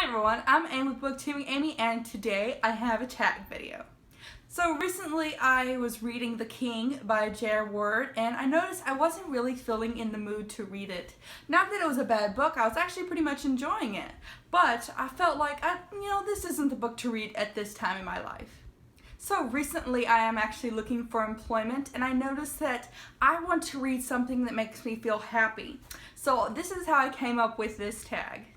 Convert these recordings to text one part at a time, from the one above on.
Hi everyone, I'm Amy with Booktubing Amy, and today I have a tag video. So recently I was reading The King by J.R. Ward, and I noticed I wasn't really feeling in the mood to read it. Not that it was a bad book, I was actually pretty much enjoying it, but I felt like, this isn't the book to read at this time in my life. So recently I am actually looking for employment, and I noticed that I want to read something that makes me feel happy. So this is how I came up with this tag.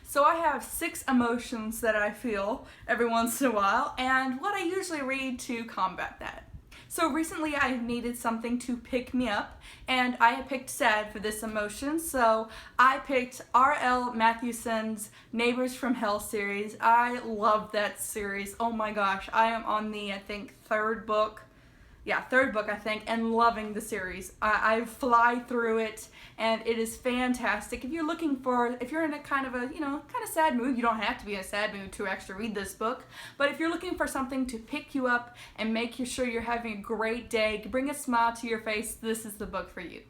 So I have 6 emotions that I feel every once in a while, and what I usually read to combat that. So recently I needed something to pick me up, and I picked sad for this emotion, so I picked R.L. Matthewson's Neighbors from Hell series. I love that series. Oh my gosh, I am on the, third book, and loving the series. I fly through it, and it is fantastic. If you're in a kind of sad mood, you don't have to be in a sad mood to actually read this book, but if you're looking for something to pick you up and make sure you're having a great day, bring a smile to your face, this is the book for you.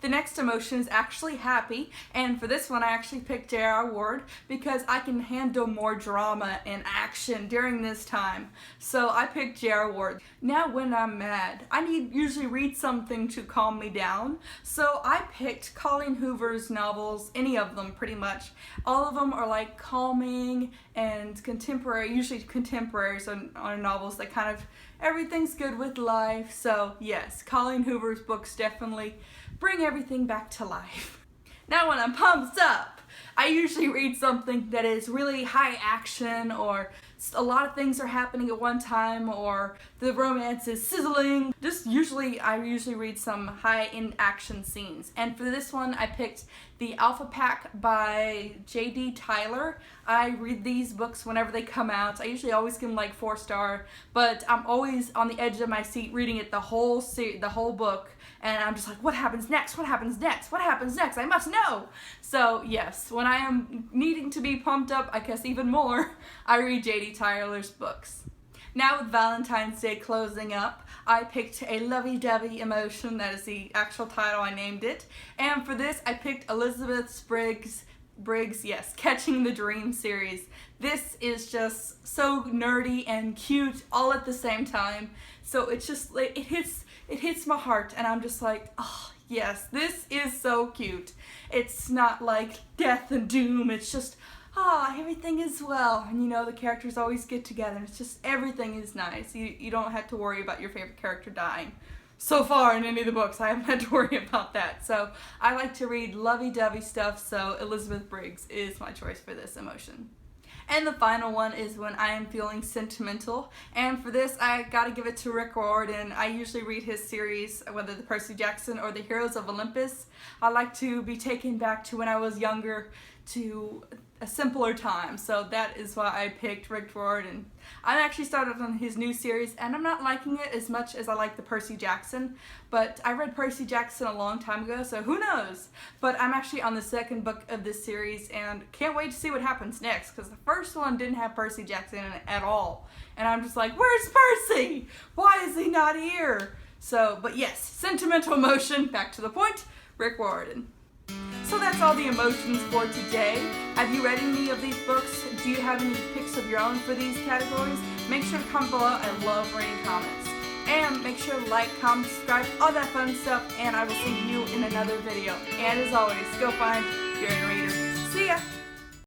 The next emotion is actually happy, and for this one I actually picked J.R. Ward because I can handle more drama and action during this time. So I picked J.R. Ward. Now when I'm mad, I usually read something to calm me down. So I picked Colleen Hoover's novels, any of them pretty much. All of them are like calming and contemporary, usually contemporaries on novels that kind of everything's good with life. So yes, Colleen Hoover's books definitely bring everything back to life. Now when I'm pumped up, I usually read something that is really high action, or a lot of things are happening at one time, or the romance is sizzling. I usually read some high in action scenes. And for this one I picked The Alpha Pack by J.D. Tyler. I read these books whenever they come out. I usually always give them like 4-star, but I'm always on the edge of my seat reading it the whole book, and I'm just like, what happens next? What happens next? What happens next? I must know! So yes, when I am needing to be pumped up, I guess even more, I read J.D. Tyler's books. Now with Valentine's Day closing up, I picked a lovey-dovie emotion. That is the actual title, I named it. And for this I picked Elizabeth Briggs, yes, Catching the Dream series. This is just so nerdy and cute all at the same time. So it's just like, it hits my heart, and I'm just like, oh yes, this is so cute. It's not like death and doom, it's just, everything is well, and the characters always get together. It's just, everything is nice. You don't have to worry about your favorite character dying. So far in any of the books, I haven't had to worry about that. So I like to read lovey-dovey stuff, so Elizabeth Briggs is my choice for this emotion. And the final one is when I am feeling sentimental, and for this I gotta give it to Rick Riordan. I usually read his series, whether the Percy Jackson or the Heroes of Olympus. I like to be taken back to when I was younger, to a simpler time, so that is why I picked Rick Riordan. I actually started on his new series, and I'm not liking it as much as I like the Percy Jackson, but I read Percy Jackson a long time ago, so who knows? But I'm actually on the 2nd book of this series, and can't wait to see what happens next, because the first one didn't have Percy Jackson in it at all, and I'm just like, where's Percy? Why is he not here? So, but yes, sentimental emotion, back to the point, Rick Riordan. So that's all the emotions for today. Have you read any of these books? Do you have any picks of your own for these categories? Make sure to comment below. I love reading comments. And make sure to like, comment, subscribe, all that fun stuff, and I will see you in another video. And as always, go find your reader.